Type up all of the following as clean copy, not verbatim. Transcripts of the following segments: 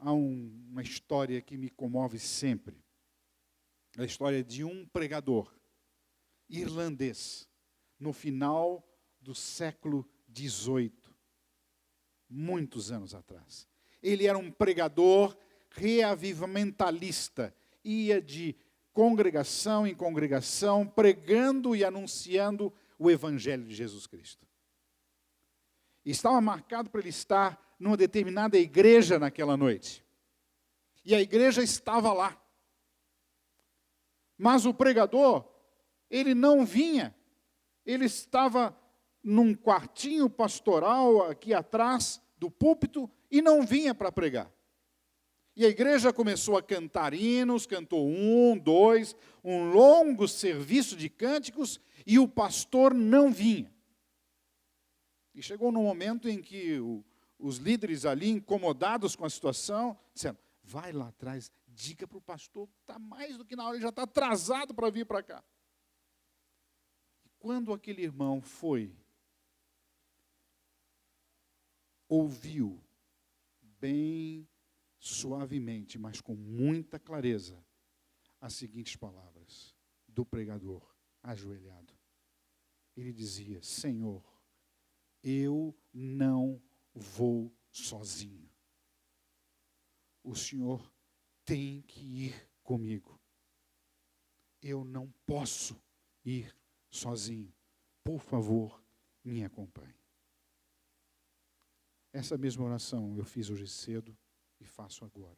Há uma história que me comove sempre. A história de um pregador irlandês, no final do século XVIII, muitos anos atrás. Ele era um pregador reavivamentalista, ia de congregação em congregação, pregando e anunciando o Evangelho de Jesus Cristo. E estava marcado para ele estar numa determinada igreja naquela noite. E a igreja estava lá. Mas o pregador, ele não vinha. Ele estava num quartinho pastoral aqui atrás do púlpito e não vinha para pregar. E a igreja começou a cantar hinos, cantou 1, 2, um longo serviço de cânticos, e o pastor não vinha. E chegou no momento em que os líderes ali, incomodados com a situação, disseram, vai lá atrás, diga para o pastor que está mais do que na hora, ele já está atrasado para vir para cá. E quando aquele irmão foi, ouviu bem suavemente, mas com muita clareza, as seguintes palavras do pregador, ajoelhado. Ele dizia, Senhor, eu não vou sozinho. O Senhor tem que ir comigo. Eu não posso ir sozinho. Por favor, me acompanhe. Essa mesma oração eu fiz hoje cedo e faço agora.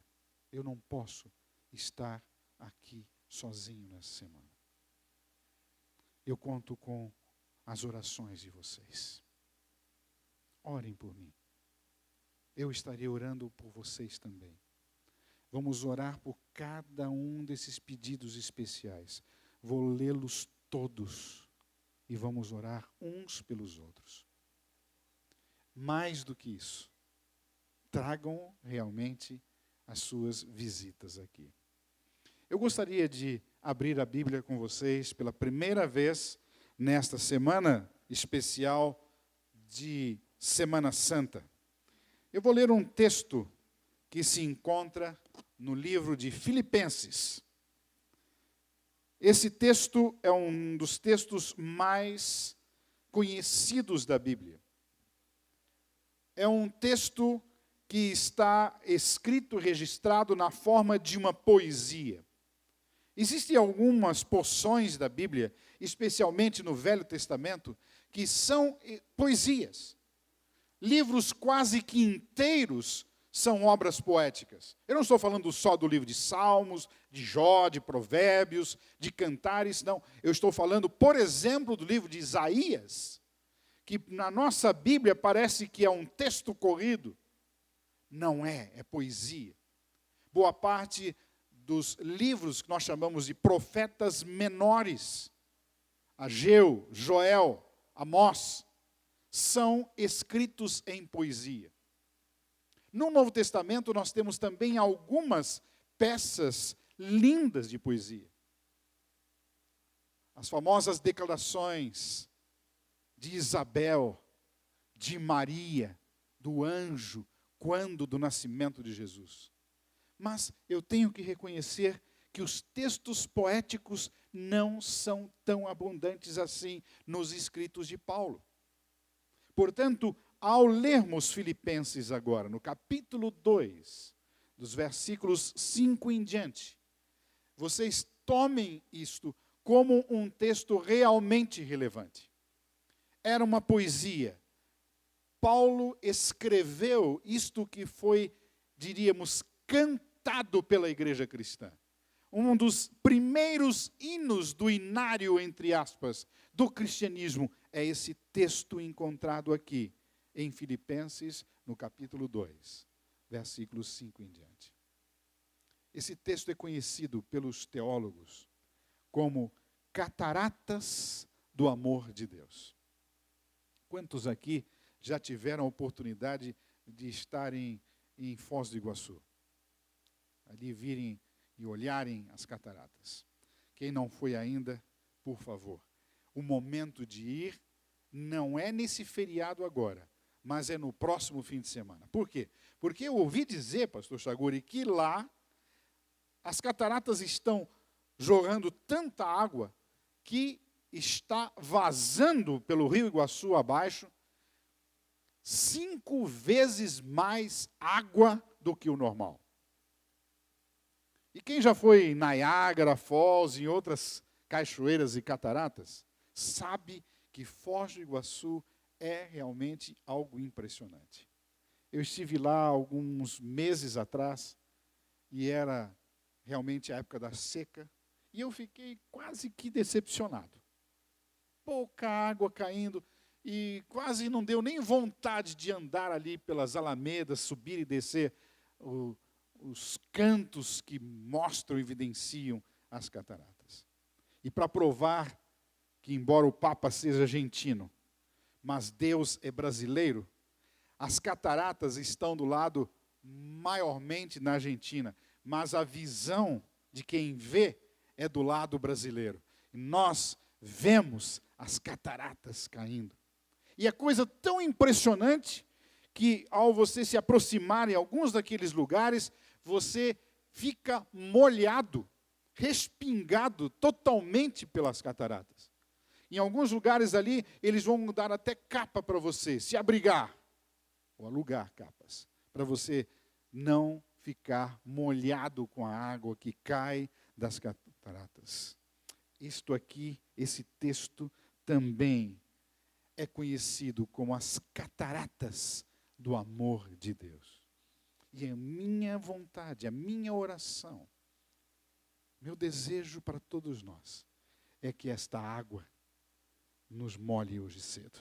Eu não posso estar aqui sozinho nessa semana. Eu conto com as orações de vocês. Orem por mim. Eu estarei orando por vocês também. Vamos orar por cada um desses pedidos especiais. Vou lê-los todos e vamos orar uns pelos outros. Mais do que isso, tragam realmente as suas visitas aqui. Eu gostaria de abrir a Bíblia com vocês pela primeira vez nesta semana especial de Semana Santa. Eu vou ler um texto que se encontra no livro de Filipenses. Esse texto é um dos textos mais conhecidos da Bíblia. É um texto que está escrito, registrado na forma de uma poesia. Existem algumas porções da Bíblia, especialmente no Velho Testamento, que são poesias. Livros quase que inteiros são obras poéticas. Eu não estou falando só do livro de Salmos, de Jó, de Provérbios, de Cantares, não. Eu estou falando, por exemplo, do livro de Isaías, que na nossa Bíblia parece que é um texto corrido. Não é, é poesia. Boa parte dos livros que nós chamamos de profetas menores, Ageu, Joel, Amós, são escritos em poesia. No Novo Testamento nós temos também algumas peças lindas de poesia. As famosas declarações de Isabel, de Maria, do anjo, quando do nascimento de Jesus. Mas eu tenho que reconhecer que os textos poéticos não são tão abundantes assim nos escritos de Paulo. Portanto, ao lermos Filipenses agora, no capítulo 2, dos versículos 5 em diante, vocês tomem isto como um texto realmente relevante. Era uma poesia. Paulo escreveu isto que foi, diríamos, cantado pela igreja cristã. Um dos primeiros hinos do inário, entre aspas, do cristianismo, é esse texto encontrado aqui, em Filipenses, no capítulo 2, versículos 5 em diante. Esse texto é conhecido pelos teólogos como cataratas do amor de Deus. Quantos aqui já tiveram a oportunidade de estarem em Foz do Iguaçu? Ali virem e olharem as cataratas. Quem não foi ainda, por favor. O momento de ir não é nesse feriado agora, mas é no próximo fim de semana. Por quê? Porque eu ouvi dizer, pastor Chaguri, que lá as cataratas estão jorrando tanta água que está vazando pelo Rio Iguaçu abaixo 5 vezes mais água do que o normal. E quem já foi em Niagara Falls, em outras cachoeiras e cataratas, sabe que Foz do Iguaçu é realmente algo impressionante. Eu estive lá alguns meses atrás e era realmente a época da seca e eu fiquei quase que decepcionado. Pouca água caindo e quase não deu nem vontade de andar ali pelas alamedas, subir e descer os cantos que mostram e evidenciam as cataratas. E para provar que, embora o Papa seja argentino, mas Deus é brasileiro, as cataratas estão do lado maiormente na Argentina, mas a visão de quem vê é do lado brasileiro. E nós vemos as cataratas caindo. E é coisa tão impressionante que, ao você se aproximar em alguns daqueles lugares, você fica molhado, respingado totalmente pelas cataratas. Em alguns lugares ali, eles vão dar até capa para você se abrigar, ou alugar capas, para você não ficar molhado com a água que cai das cataratas. Isto aqui, esse texto também é conhecido como as cataratas do amor de Deus. E a minha vontade, a minha oração, meu desejo para todos nós, é que esta água nos molhe hoje cedo.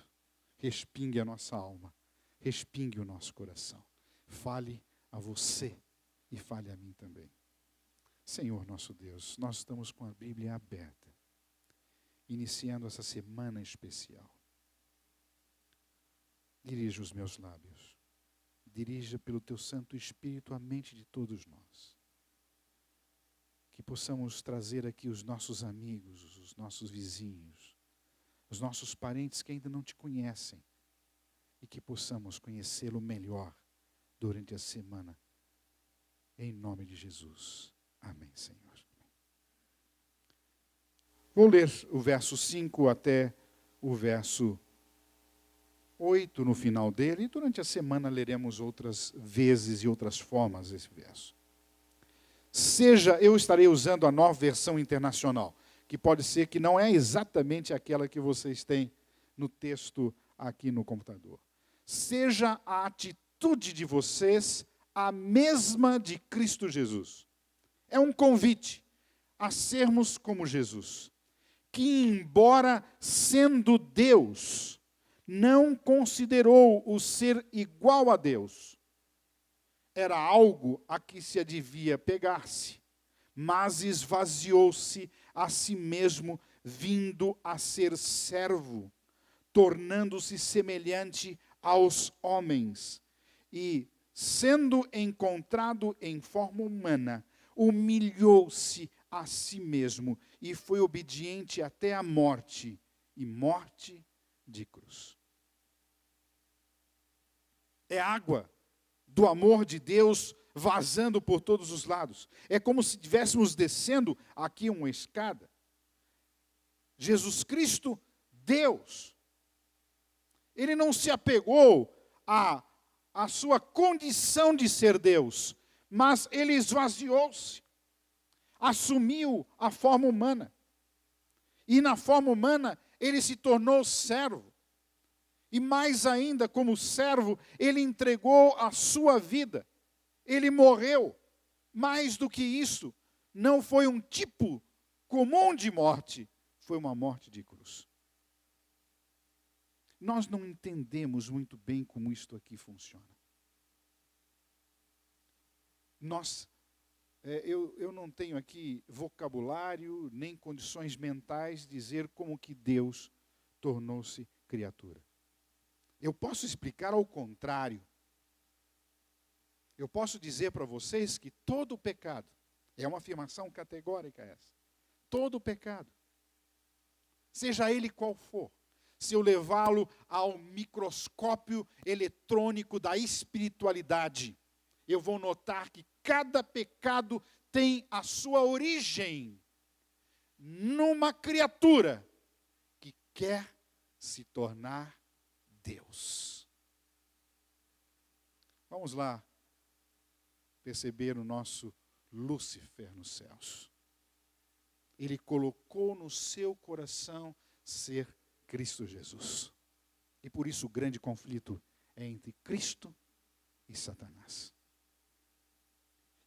Respingue a nossa alma, respingue o nosso coração. Fale a você e fale a mim também. Senhor nosso Deus, nós estamos com a Bíblia aberta, iniciando essa semana especial. Dirija os meus lábios, dirija pelo Teu Santo Espírito a mente de todos nós. Que possamos trazer aqui os nossos amigos, os nossos vizinhos, os nossos parentes que ainda não Te conhecem, e que possamos conhecê-lo melhor durante a semana, em nome de Jesus. Amém, Senhor. Vou ler o verso 5 até o verso 8 no final dele, e durante a semana leremos outras vezes e outras formas esse verso. Eu estarei usando a Nova Versão Internacional, que pode ser que não é exatamente aquela que vocês têm no texto aqui no computador. Seja a atitude de vocês a mesma de Cristo Jesus. É um convite a sermos como Jesus, que, embora sendo Deus, não considerou o ser igual a Deus. Era algo a que se devia pegar-se, mas esvaziou-se a si mesmo, vindo a ser servo, tornando-se semelhante aos homens. E, sendo encontrado em forma humana, humilhou-se a si mesmo e foi obediente até a morte, e morte de cruz. É água do amor de Deus vazando por todos os lados. É como se estivéssemos descendo aqui uma escada. Jesus Cristo, Deus, Ele não se apegou à sua condição de ser Deus, mas Ele esvaziou-se, assumiu a forma humana. E na forma humana, Ele se tornou servo. E mais ainda, como servo, Ele entregou a sua vida. Ele morreu. Mais do que isso, não foi um tipo comum de morte, foi uma morte de cruz. Nós não entendemos muito bem como isto aqui funciona. Eu não tenho aqui vocabulário, nem condições mentais de dizer como que Deus tornou-se criatura. Eu posso explicar ao contrário. Eu posso dizer para vocês que todo o pecado, é uma afirmação categórica essa, todo o pecado, seja ele qual for, se eu levá-lo ao microscópio eletrônico da espiritualidade, eu vou notar que cada pecado tem a sua origem numa criatura que quer se tornar Deus. Vamos lá perceber o nosso Lúcifer nos céus. Ele colocou no seu coração ser Cristo Jesus. E por isso o grande conflito é entre Cristo e Satanás.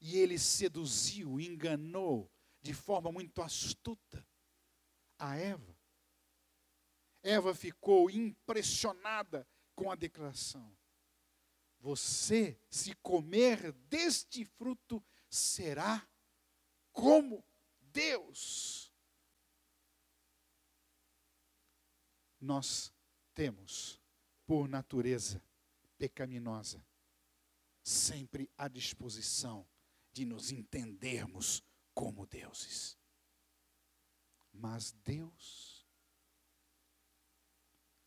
E ele seduziu, enganou de forma muito astuta a Eva. Eva ficou impressionada com a declaração: você, se comer deste fruto, será como Deus. Nós temos, por natureza pecaminosa, sempre à disposição de nos entendermos como deuses. Mas Deus,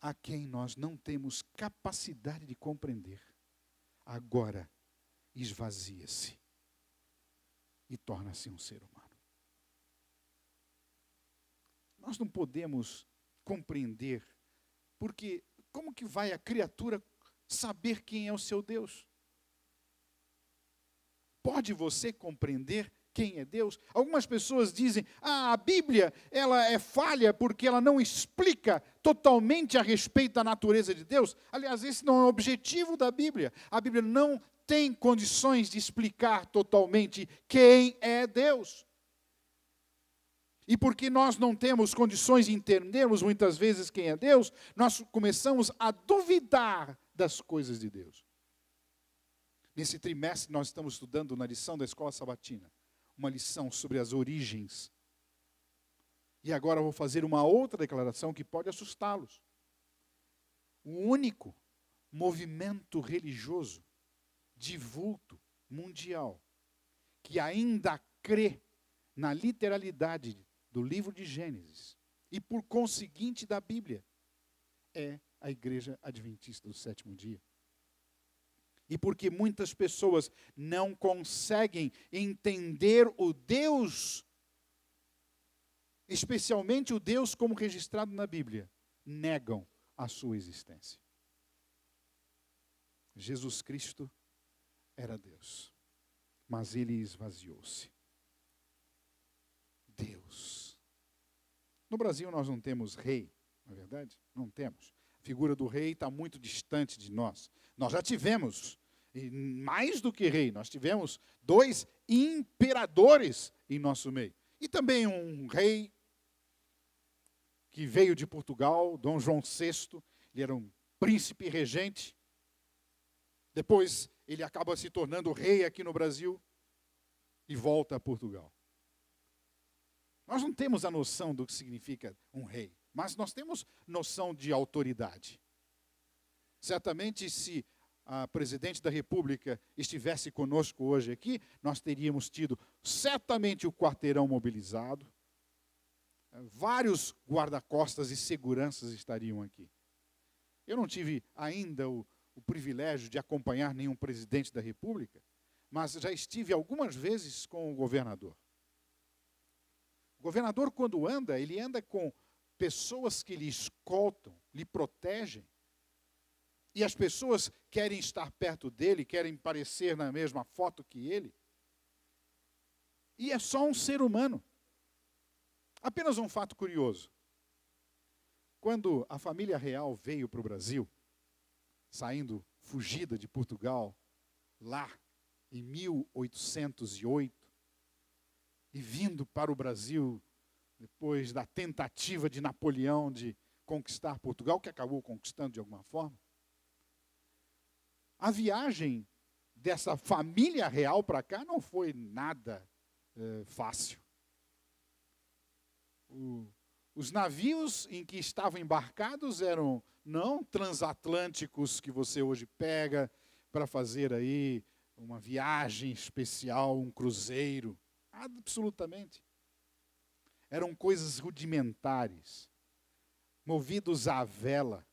a quem nós não temos capacidade de compreender, agora esvazia-se e torna-se um ser humano. Nós não podemos compreender, porque como que vai a criatura saber quem é o seu Deus? Pode você compreender quem é Deus? Algumas pessoas dizem, a Bíblia ela é falha porque ela não explica totalmente a respeito da natureza de Deus. Aliás, esse não é o objetivo da Bíblia. A Bíblia não tem condições de explicar totalmente quem é Deus. E porque nós não temos condições de entendermos muitas vezes quem é Deus, nós começamos a duvidar das coisas de Deus. Nesse trimestre nós estamos estudando na lição da Escola Sabatina, uma lição sobre as origens. E agora eu vou fazer uma outra declaração que pode assustá-los. O único movimento religioso de vulto mundial que ainda crê na literalidade do livro de Gênesis e por conseguinte da Bíblia é a Igreja Adventista do Sétimo Dia. E porque muitas pessoas não conseguem entender o Deus, especialmente o Deus como registrado na Bíblia, negam a sua existência. Jesus Cristo era Deus, mas ele esvaziou-se. Deus. No Brasil nós não temos rei, não é verdade? Não temos. A figura do rei está muito distante de nós. Nós já tivemos, e mais do que rei, nós tivemos 2 imperadores em nosso meio. E também um rei que veio de Portugal, Dom João VI, ele era um príncipe regente. Depois ele acaba se tornando rei aqui no Brasil e volta a Portugal. Nós não temos a noção do que significa um rei, mas nós temos noção de autoridade. Certamente, se a presidente da República estivesse conosco hoje aqui, nós teríamos tido certamente o quarteirão mobilizado, vários guarda-costas e seguranças estariam aqui. Eu não tive ainda o privilégio de acompanhar nenhum presidente da República, mas já estive algumas vezes com o governador. O governador, quando anda, ele anda com pessoas que lhe escoltam, lhe protegem, e as pessoas querem estar perto dele, querem parecer na mesma foto que ele, e é só um ser humano. Apenas um fato curioso. Quando a família real veio para o Brasil, saindo fugida de Portugal, lá em 1808, e vindo para o Brasil, depois da tentativa de Napoleão de conquistar Portugal, que acabou conquistando de alguma forma, a viagem dessa família real para cá não foi nada fácil. Os navios em que estavam embarcados eram não transatlânticos que você hoje pega para fazer aí uma viagem especial, um cruzeiro. Absolutamente. Eram coisas rudimentares. movidos à vela.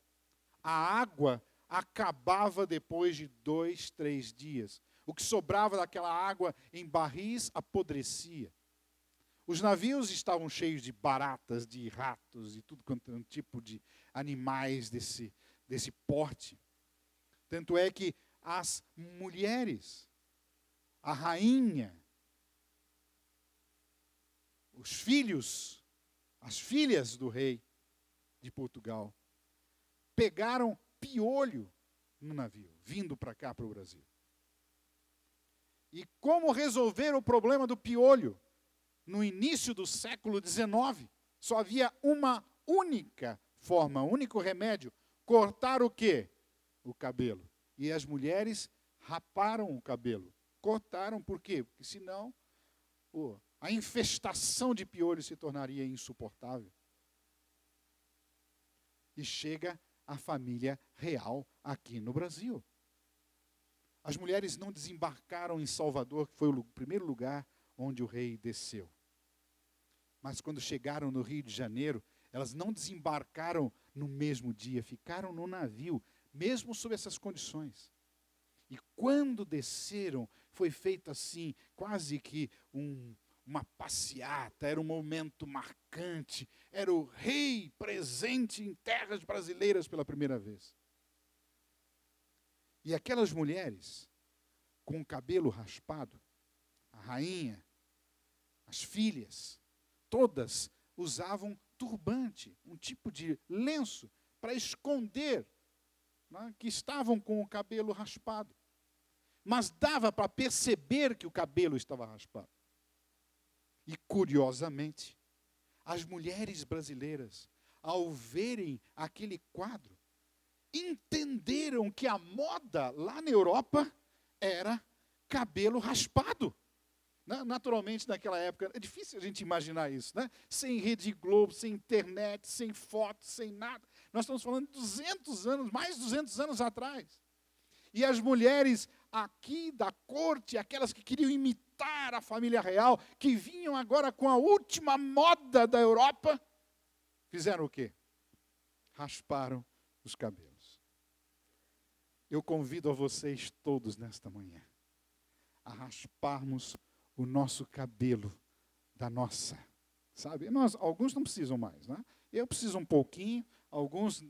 A água acabava depois de 2, 3 dias. O que sobrava daquela água em barris apodrecia. Os navios estavam cheios de baratas, de ratos e tudo quanto é um tipo de animais desse porte. Tanto é que as mulheres, a rainha, os filhos, as filhas do rei de Portugal, pegaram piolho no navio, vindo para cá, para o Brasil. E como resolver o problema do piolho? No início do século XIX, só havia uma única forma, um único remédio: cortar o quê? O cabelo. E as mulheres raparam o cabelo. Cortaram por quê? Porque senão a infestação de piolho se tornaria insuportável. E chega a família real aqui no Brasil. As mulheres não desembarcaram em Salvador, que foi o primeiro lugar onde o rei desceu. Mas quando chegaram no Rio de Janeiro, elas não desembarcaram no mesmo dia, ficaram no navio, mesmo sob essas condições. E quando desceram, foi feito assim, quase que uma passeata, era um momento marcante, era o rei presente em terras brasileiras pela primeira vez. E aquelas mulheres, com o cabelo raspado, a rainha, as filhas, todas usavam turbante, um tipo de lenço, para esconder, né, que estavam com o cabelo raspado. Mas dava para perceber que o cabelo estava raspado. E, curiosamente, as mulheres brasileiras, ao verem aquele quadro, entenderam que a moda lá na Europa era cabelo raspado. Naturalmente, naquela época, é difícil a gente imaginar isso, né? Sem Rede Globo, sem internet, sem fotos, sem nada. Nós estamos falando de 200 anos, mais de 200 anos atrás. E as mulheres aqui da corte, aquelas que queriam imitar a família real, que vinham agora com a última moda da Europa, fizeram o quê? Rasparam os cabelos. Eu convido a vocês todos nesta manhã a rasparmos o nosso cabelo da nossa, sabe? Alguns não precisam mais, né? Eu preciso um pouquinho, alguns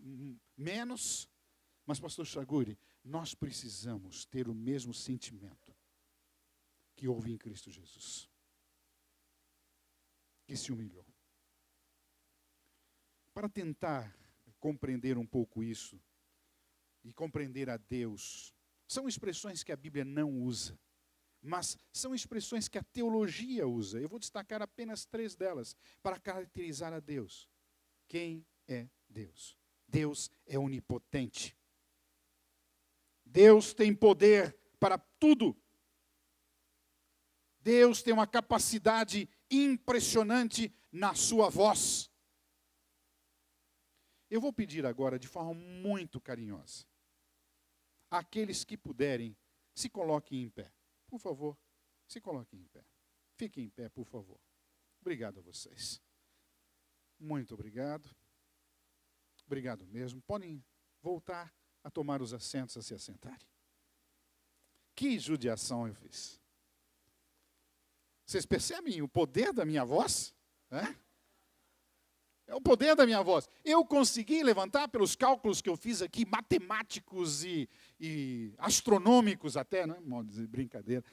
menos, mas, pastor Chaguri, nós precisamos ter o mesmo sentimento que houve em Cristo Jesus, que se humilhou. Para tentar compreender um pouco isso e compreender a Deus, são expressões que a Bíblia não usa, mas são expressões que a teologia usa. Eu vou destacar apenas 3 delas para caracterizar a Deus. Quem é Deus? Deus é onipotente. Deus tem poder para tudo. Deus tem uma capacidade impressionante na sua voz. Eu vou pedir agora, de forma muito carinhosa, aqueles que puderem, se coloquem em pé. Por favor, se coloquem em pé. Fiquem em pé, por favor. Obrigado a vocês. Muito obrigado. Obrigado mesmo. Podem voltar a tomar os assentos, a se assentarem. Que judiação eu fiz. Vocês percebem o poder da minha voz? É o poder da minha voz. Eu consegui levantar, pelos cálculos que eu fiz aqui, matemáticos e astronômicos até, né? Modo de brincadeira.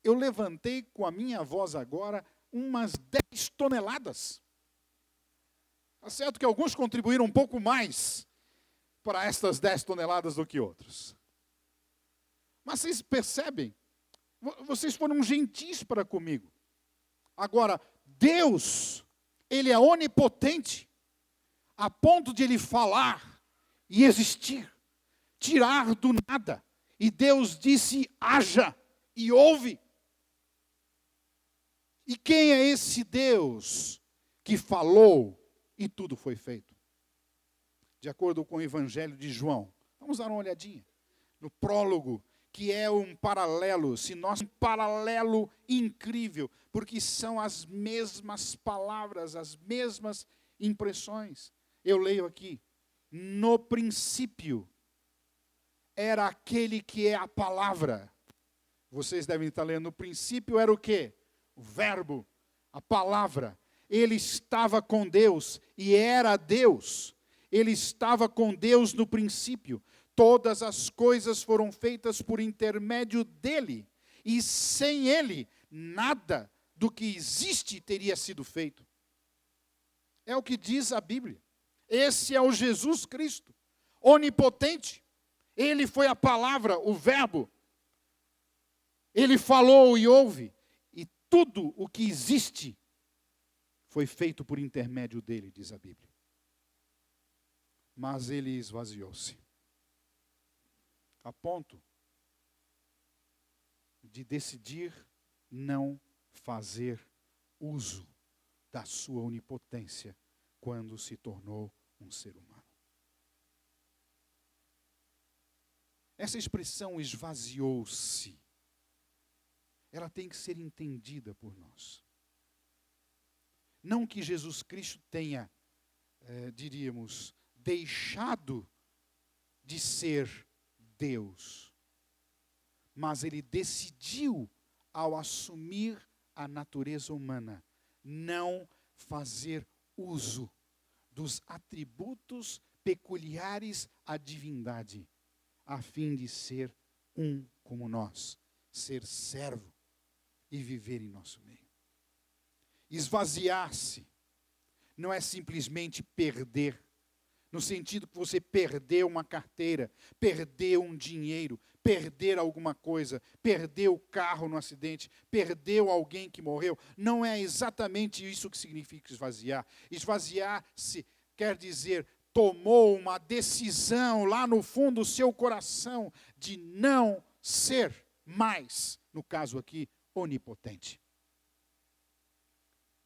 Eu levantei com a minha voz agora umas 10 toneladas. Tá certo que alguns contribuíram um pouco mais para estas 10 toneladas do que outros. Mas vocês percebem? Vocês foram gentis para comigo. Agora, Deus, Ele é onipotente, a ponto de Ele falar e existir, tirar do nada. E Deus disse, haja, e houve. E quem é esse Deus que falou e tudo foi feito? De acordo com o Evangelho de João, vamos dar uma olhadinha no prólogo, que é um paralelo, um paralelo incrível, porque são as mesmas palavras, as mesmas impressões. Eu leio aqui, no princípio era aquele que é a palavra. Vocês devem estar lendo, no princípio era o quê? O verbo, a palavra. Ele estava com Deus e era Deus. Ele estava com Deus no princípio. Todas as coisas foram feitas por intermédio dele. E sem ele, nada do que existe teria sido feito. É o que diz a Bíblia. Esse é o Jesus Cristo, onipotente. Ele foi a palavra, o verbo. Ele falou e ouve. E tudo o que existe foi feito por intermédio dele, diz a Bíblia. Mas ele esvaziou-se, a ponto de decidir não fazer uso da sua onipotência quando se tornou um ser humano. Essa expressão esvaziou-se, ela tem que ser entendida por nós. Não que Jesus Cristo tenha, diríamos, deixado de ser Deus, mas ele decidiu, ao assumir a natureza humana, não fazer uso dos atributos peculiares à divindade, a fim de ser um como nós, ser servo e viver em nosso meio. Esvaziar-se não é simplesmente perder, no sentido que você perdeu uma carteira, perdeu um dinheiro, perder alguma coisa, perdeu o carro no acidente, perdeu alguém que morreu. Não é exatamente isso que significa esvaziar. Esvaziar-se quer dizer, tomou uma decisão lá no fundo do seu coração de não ser mais, no caso aqui, onipotente.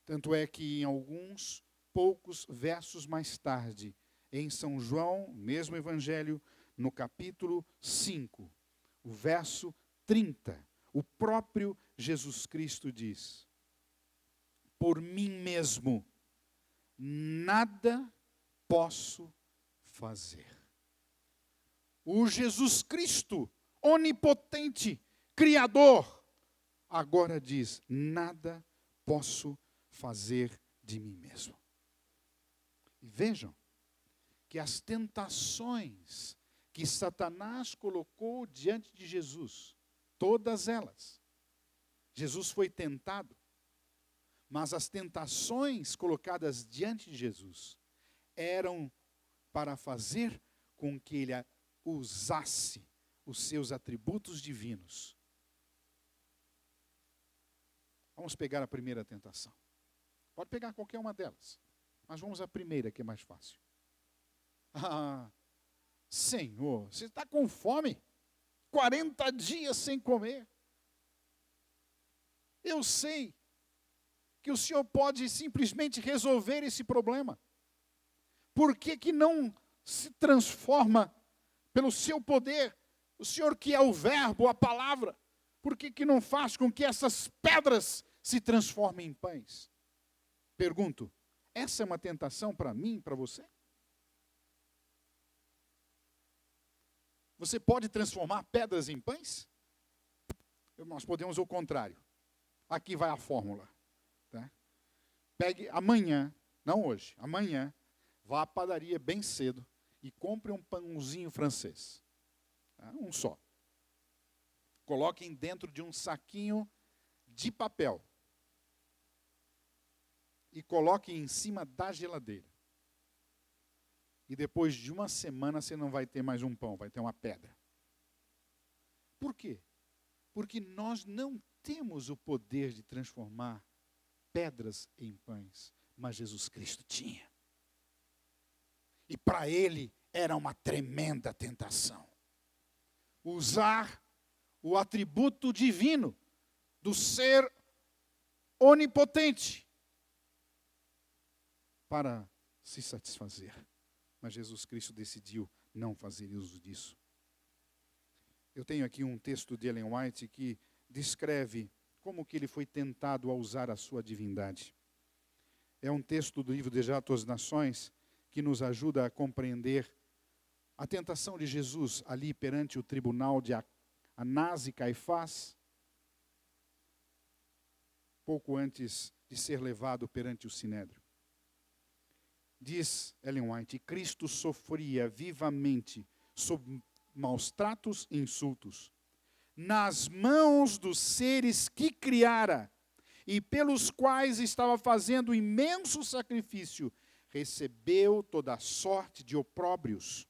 Tanto é que em alguns poucos versos mais tarde, em São João, mesmo evangelho, no capítulo 5, o verso 30, o próprio Jesus Cristo diz: por mim mesmo nada posso fazer. O Jesus Cristo, onipotente, Criador, agora diz: nada posso fazer de mim mesmo. E vejam que as tentações que Satanás colocou diante de Jesus, todas elas, Jesus foi tentado, mas as tentações colocadas diante de Jesus eram para fazer com que ele usasse os seus atributos divinos. Vamos pegar a primeira tentação. Pode pegar qualquer uma delas, mas vamos à primeira, que é mais fácil. Ah, Senhor, você está com fome? 40 dias sem comer. Eu sei que o Senhor pode simplesmente resolver esse problema. Por que que não se transforma pelo seu poder? O Senhor que é o verbo, a palavra, por que que não faz com que essas pedras se transformem em pães? Pergunto, essa é uma tentação para mim, para você? Você pode transformar pedras em pães? Nós podemos o contrário. Aqui vai a fórmula. Tá? Pegue amanhã, não hoje, amanhã, vá à padaria bem cedo e compre um pãozinho francês. Tá? Um só. Coloquem dentro de um saquinho de papel. E coloquem em cima da geladeira. E depois de uma semana você não vai ter mais um pão, vai ter uma pedra. Por quê? Porque nós não temos o poder de transformar pedras em pães, mas Jesus Cristo tinha. E para ele era uma tremenda tentação. Usar o atributo divino do ser onipotente para se satisfazer. Mas Jesus Cristo decidiu não fazer uso disso. Eu tenho aqui um texto de Ellen White que descreve como que ele foi tentado a usar a sua divindade. É um texto do livro Desejo às Nações, que nos ajuda a compreender a tentação de Jesus ali perante o tribunal de Anás e Caifás, pouco antes de ser levado perante o Sinédrio. Diz Ellen White: Cristo sofria vivamente sob maus tratos e insultos, nas mãos dos seres que criara e pelos quais estava fazendo imenso sacrifício, recebeu toda sorte de opróbrios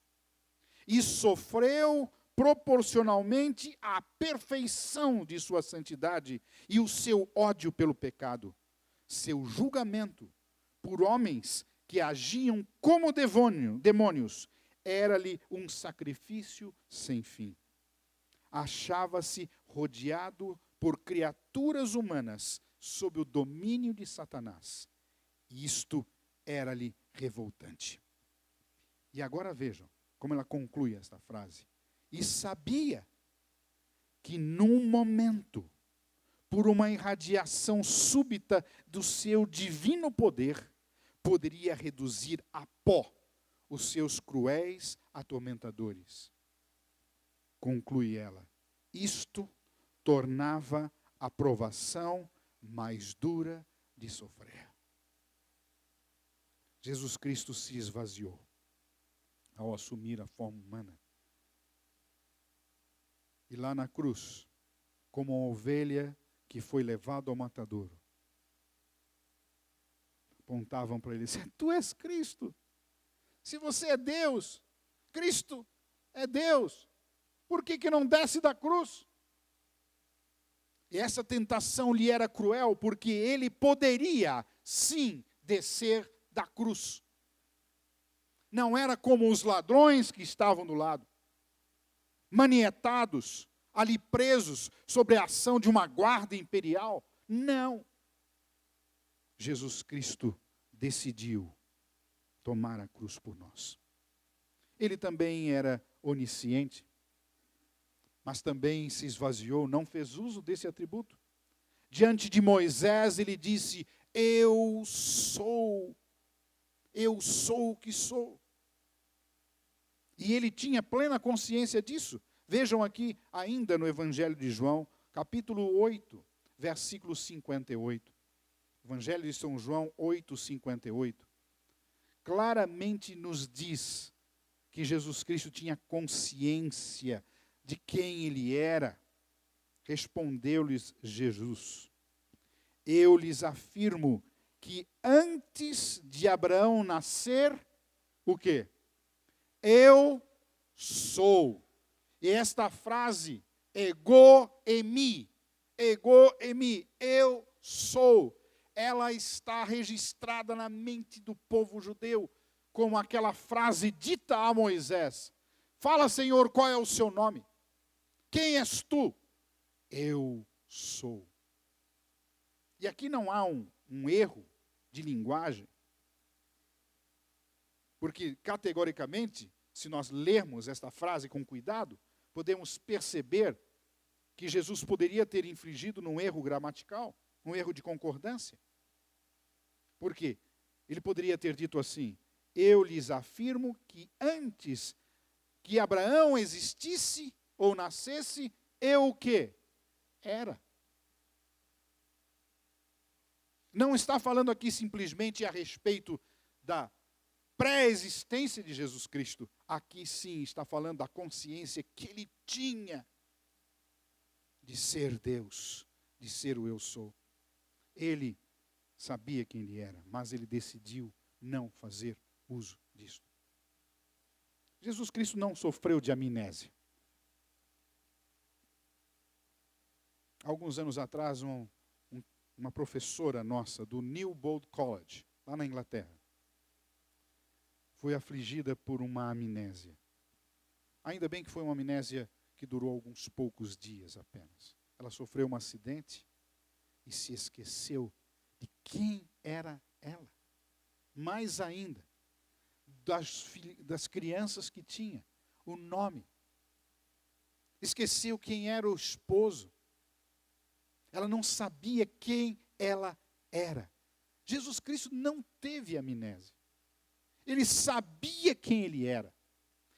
e sofreu proporcionalmente à perfeição de sua santidade e o seu ódio pelo pecado. Seu julgamento por homens que agiam como demônios era-lhe um sacrifício sem fim. Achava-se rodeado por criaturas humanas sob o domínio de Satanás. Isto era-lhe revoltante. E agora vejam como ela conclui esta frase. E sabia que num momento, por uma irradiação súbita do seu divino poder, poderia reduzir a pó os seus cruéis atormentadores. Conclui ela, isto tornava a provação mais dura de sofrer. Jesus Cristo se esvaziou ao assumir a forma humana. E lá na cruz, como uma ovelha que foi levada ao matadouro, apontavam para ele e diziam: tu és Cristo. Se você é Deus, Cristo é Deus, por que não desce da cruz? E essa tentação lhe era cruel, porque ele poderia, sim, descer da cruz. Não era como os ladrões que estavam do lado, manietados, ali presos, sob a ação de uma guarda imperial. Não. Jesus Cristo decidiu tomar a cruz por nós. Ele também era onisciente, mas também se esvaziou, não fez uso desse atributo. Diante de Moisés, ele disse: eu sou o que sou. E ele tinha plena consciência disso. Vejam aqui, ainda no Evangelho de João, capítulo 8, versículo 58. Evangelho de São João 8, 58. Claramente nos diz que Jesus Cristo tinha consciência de quem ele era. Respondeu-lhes Jesus: eu lhes afirmo que antes de Abraão nascer, o quê? Eu sou. E esta frase, ego emi, eu sou, ela está registrada na mente do povo judeu, como aquela frase dita a Moisés: fala, Senhor, qual é o seu nome? Quem és tu? Eu sou. E aqui não há um erro de linguagem, porque categoricamente, se nós lermos esta frase com cuidado, podemos perceber que Jesus poderia ter infringido num erro gramatical, um erro de concordância. Por quê? Ele poderia ter dito assim: eu lhes afirmo que antes que Abraão existisse ou nascesse, eu o quê? Era. Não está falando aqui simplesmente a respeito da pré-existência de Jesus Cristo. Aqui sim está falando da consciência que ele tinha de ser Deus, de ser o eu sou. Ele sabia quem ele era, mas ele decidiu não fazer uso disso. Jesus Cristo não sofreu de amnésia. Alguns anos atrás, uma professora nossa do Newbold College, lá na Inglaterra, foi afligida por uma amnésia. Ainda bem que foi uma amnésia que durou alguns poucos dias apenas. Ela sofreu um acidente e se esqueceu de quem era ela. Mais ainda, das crianças que tinha, o nome. Esqueceu quem era o esposo. Ela não sabia quem ela era. Jesus Cristo não teve amnésia. Ele sabia quem ele era.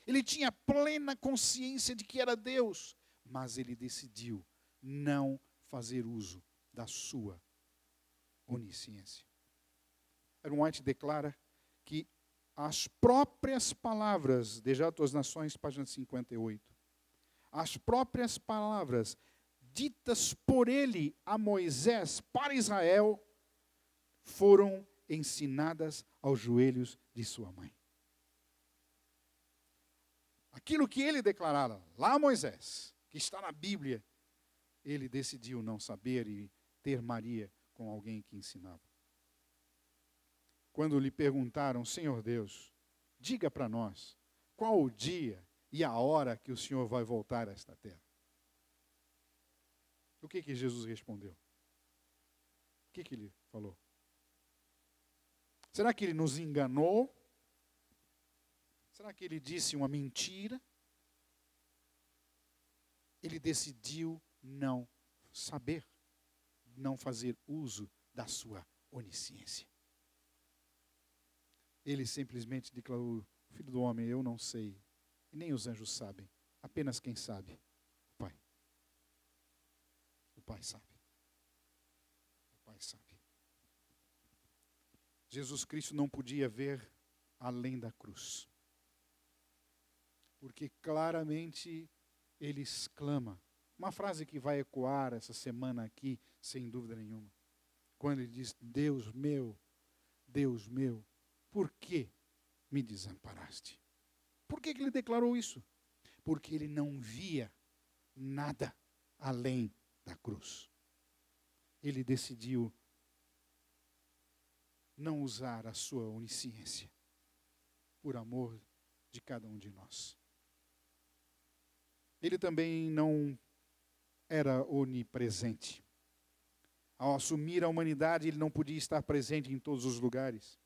Ele tinha plena consciência de que era Deus. Mas ele decidiu não fazer uso da sua onisciência. Ellen White declara que as próprias palavras, Deixai as nações, página 58, as próprias palavras ditas por ele a Moisés para Israel foram ensinadas aos joelhos de sua mãe. Aquilo que ele declarara lá a Moisés, que está na Bíblia, ele decidiu não saber e ter Maria com alguém que ensinava. Quando lhe perguntaram, Senhor Deus, diga para nós, qual o dia e a hora que o Senhor vai voltar a esta terra? O que Jesus respondeu? O que ele falou? Será que ele nos enganou? Será que ele disse uma mentira? Ele decidiu não saber, não fazer uso da sua onisciência. Ele simplesmente declarou, Filho do homem, eu não sei, e nem os anjos sabem, apenas quem sabe, o Pai. O Pai sabe. O Pai sabe. Jesus Cristo não podia ver além da cruz. Porque claramente ele exclama, uma frase que vai ecoar essa semana aqui, sem dúvida nenhuma. Quando ele diz, Deus meu, por que me desamparaste? Por que ele declarou isso? Porque ele não via nada além da cruz. Ele decidiu não usar a sua onisciência por amor de cada um de nós. Ele também não era onipresente. Ao assumir a humanidade, ele não podia estar presente em todos os lugares.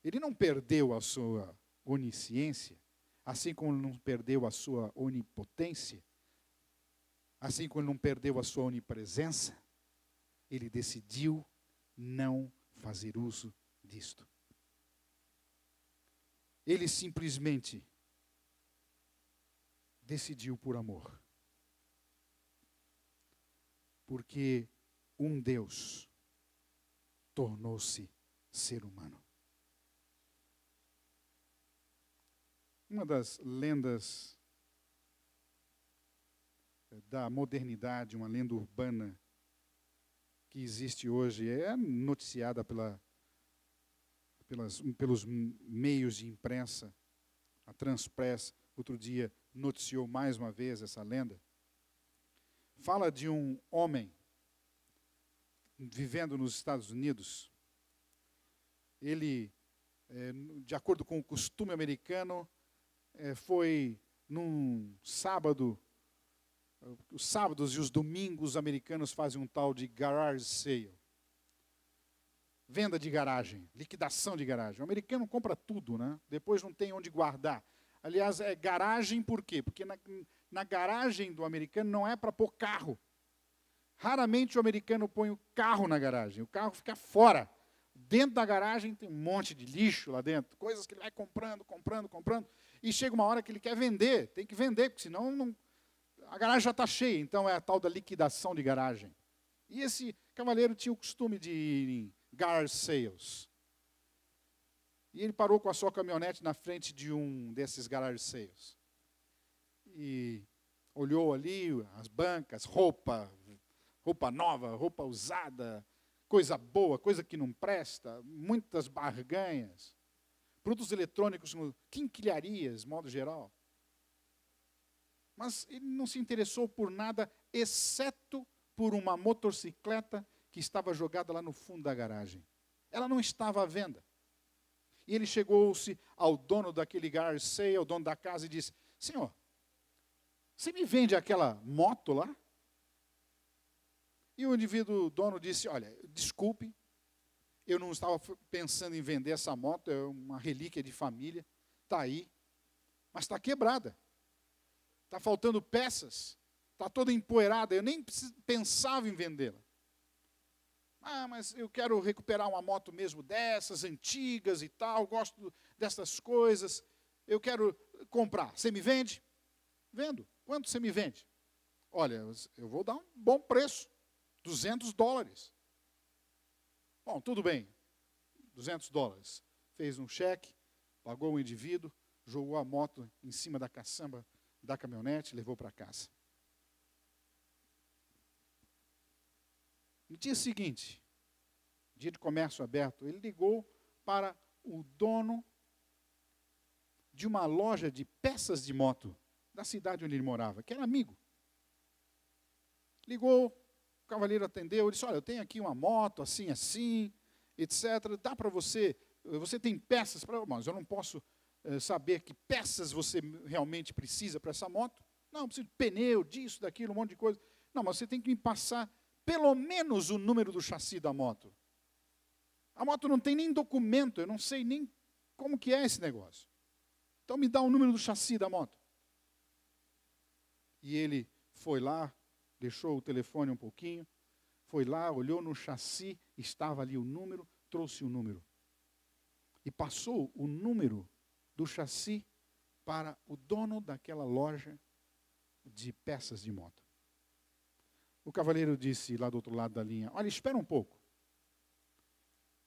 Ele não perdeu a sua onisciência, assim como não perdeu a sua onipotência, assim como não perdeu a sua onipresença. Ele decidiu não fazer uso disto. Ele simplesmente decidiu por amor. Porque um Deus tornou-se ser humano. Uma das lendas da modernidade, uma lenda urbana que existe hoje, é noticiada pelos meios de imprensa. A Transpress, outro dia, noticiou mais uma vez essa lenda. Fala de um homem vivendo nos Estados Unidos. Ele, de acordo com o costume americano, foi num sábado. Os sábados e os domingos americanos fazem um tal de garage sale. Venda de garagem, liquidação de garagem. O americano compra tudo, né? Depois não tem onde guardar. Aliás, é garagem por quê? Porque na garagem do americano não é para pôr carro. Raramente o americano põe o carro na garagem. O carro fica fora. Dentro da garagem tem um monte de lixo lá dentro. Coisas que ele vai comprando. E chega uma hora que ele quer vender. Tem que vender, porque senão a garagem já está cheia. Então é a tal da liquidação de garagem. E esse cavaleiro tinha o costume de ir em garage sales. E ele parou com a sua caminhonete na frente de um desses garage sales. E olhou ali as bancas, roupa nova, roupa usada, coisa boa, coisa que não presta, muitas barganhas, produtos eletrônicos, quinquilharias, de modo geral. Mas ele não se interessou por nada, exceto por uma motocicleta que estava jogada lá no fundo da garagem. Ela não estava à venda. E ele chegou-se ao dono daquele garage sale, ao dono da casa, e disse, Senhor, você me vende aquela moto lá? E o indivíduo, o dono, disse, olha, desculpe, eu não estava pensando em vender essa moto, é uma relíquia de família, está aí, mas está quebrada. Está faltando peças, está toda empoeirada, eu nem pensava em vendê-la. Ah, mas eu quero recuperar uma moto mesmo dessas, antigas e tal, gosto dessas coisas, eu quero comprar. Você me vende? Vendo. Quanto você me vende? Olha, eu vou dar um bom preço, $200. Bom, tudo bem, $200. Fez um cheque, pagou o indivíduo, jogou a moto em cima da caçamba da caminhonete e levou para casa. No dia seguinte, dia de comércio aberto, ele ligou para o dono de uma loja de peças de moto da cidade onde ele morava, que era amigo. Ligou, o cavalheiro atendeu, disse, olha, eu tenho aqui uma moto, assim, assim, etc. Dá para você tem peças para... Mas eu não posso saber que peças você realmente precisa para essa moto. Não, eu preciso de pneu, disso, daquilo, um monte de coisa. Não, mas você tem que me passar pelo menos o número do chassi da moto. A moto não tem nem documento, eu não sei nem como que é esse negócio. Então me dá o número do chassi da moto. E ele foi lá, deixou o telefone um pouquinho, foi lá, olhou no chassi, estava ali o número, trouxe o número. E passou o número do chassi para o dono daquela loja de peças de moto. O cavalheiro disse lá do outro lado da linha, olha, espera um pouco.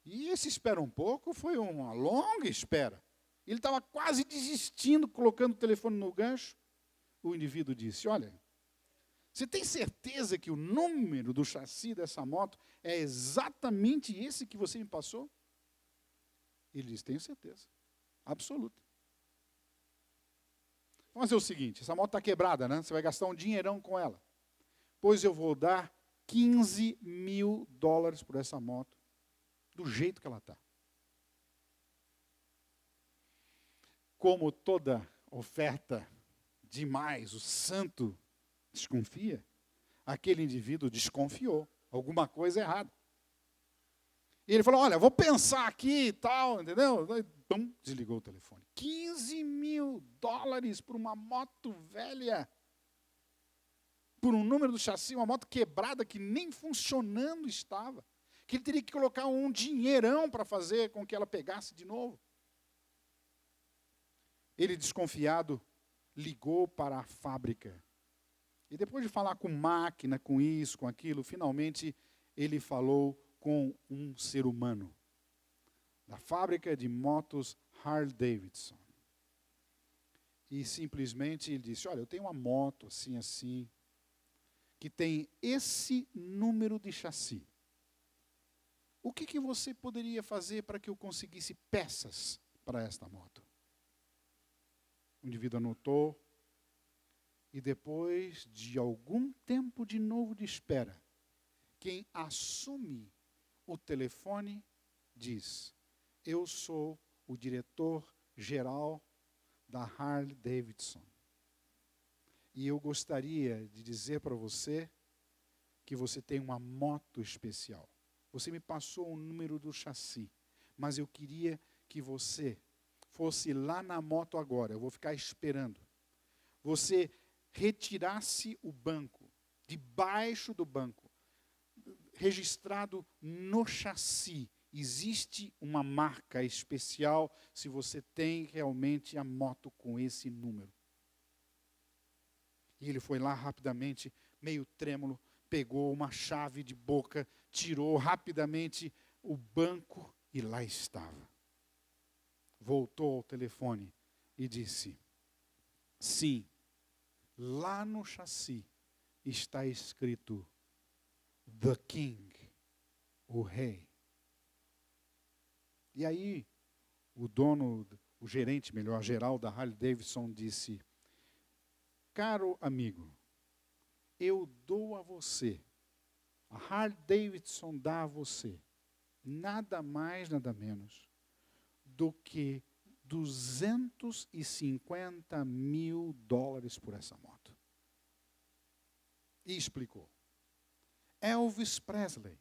E esse espera um pouco foi uma longa espera. Ele estava quase desistindo, colocando o telefone no gancho. O indivíduo disse, olha, você tem certeza que o número do chassi dessa moto é exatamente esse que você me passou? Ele disse, tenho certeza, absoluta. Vamos fazer o seguinte, essa moto está quebrada, né? Você vai gastar um dinheirão com ela. Pois eu vou dar $15 mil por essa moto, do jeito que ela está. Como toda oferta demais, o santo desconfia, aquele indivíduo desconfiou, alguma coisa errada. E ele falou, olha, vou pensar aqui e tal, entendeu? Então, desligou o telefone. $15 mil por uma moto velha, por um número do chassi, uma moto quebrada que nem funcionando estava, que ele teria que colocar um dinheirão para fazer com que ela pegasse de novo. Ele, desconfiado, ligou para a fábrica. E depois de falar com máquina, com isso, com aquilo, finalmente ele falou com um ser humano, da fábrica de motos Harley-Davidson. E simplesmente ele disse, olha, eu tenho uma moto assim, assim, que tem esse número de chassi. O que você poderia fazer para que eu conseguisse peças para esta moto? O indivíduo anotou, e depois de algum tempo de novo de espera, quem assume o telefone diz, eu sou o diretor-geral da Harley-Davidson. E eu gostaria de dizer para você que você tem uma moto especial. Você me passou o número do chassi, mas eu queria que você fosse lá na moto agora, eu vou ficar esperando. Você retirasse o banco, debaixo do banco, registrado no chassi, existe uma marca especial se você tem realmente a moto com esse número. E ele foi lá rapidamente, meio trêmulo, pegou uma chave de boca, tirou rapidamente o banco e lá estava. Voltou ao telefone e disse, sim, lá no chassi está escrito The King, o rei. E aí, o dono, o gerente, melhor, geral da Harley-Davidson disse, caro amigo, eu dou a você, a Harley-Davidson dá a você, nada mais, nada menos, do que $250 mil por essa moto. E explicou. Elvis Presley,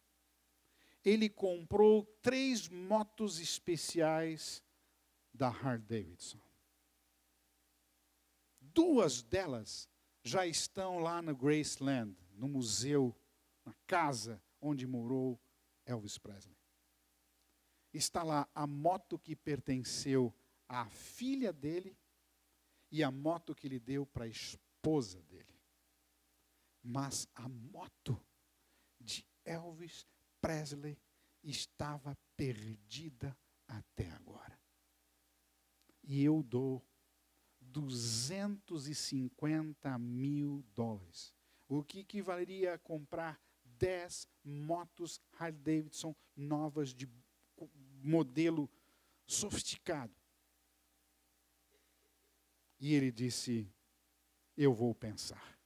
ele comprou 3 motos especiais da Harley-Davidson. 2 delas já estão lá no Graceland, no museu, na casa onde morou Elvis Presley. Está lá a moto que pertenceu à filha dele e a moto que ele deu para a esposa dele. Mas a moto de Elvis Presley estava perdida até agora. E eu dou $250 mil, o que equivaleria a comprar 10 motos Harley Davidson novas de modelo sofisticado. E ele disse, eu vou pensar.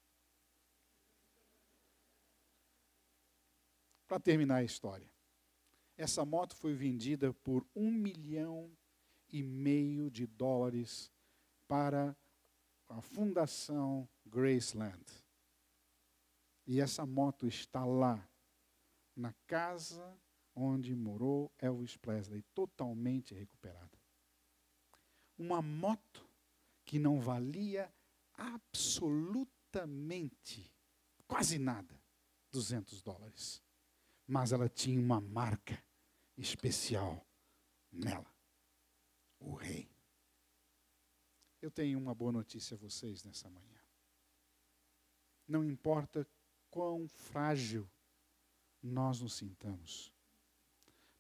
Para terminar a história, essa moto foi vendida por $1,5 milhão para a Fundação Graceland. E essa moto está lá, na casa onde morou Elvis Presley, totalmente recuperada. Uma moto que não valia absolutamente, quase nada, $200. Mas ela tinha uma marca especial nela. O rei. Eu tenho uma boa notícia a vocês nessa manhã. Não importa quão frágil nós nos sintamos.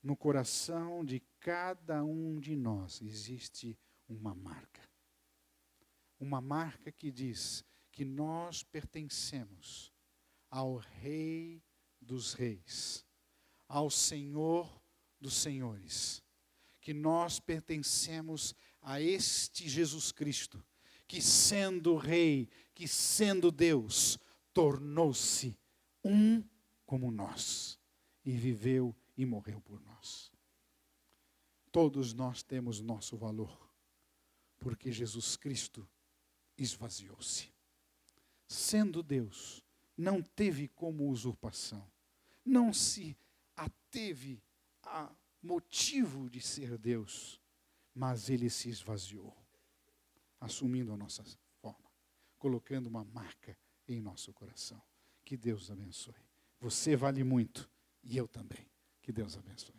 No coração de cada um de nós existe uma marca. Uma marca que diz que nós pertencemos ao Rei dos Reis, ao Senhor dos Senhores, que nós pertencemos a este Jesus Cristo, que sendo Rei, que sendo Deus, tornou-se um como nós, e viveu e morreu por nós. Todos nós temos nosso valor, porque Jesus Cristo esvaziou-se. Sendo Deus, não teve como usurpação, não se ateve a motivo de ser Deus, mas ele se esvaziou, assumindo a nossa forma, colocando uma marca em nosso coração. Que Deus abençoe. Você vale muito, e eu também. Que Deus abençoe.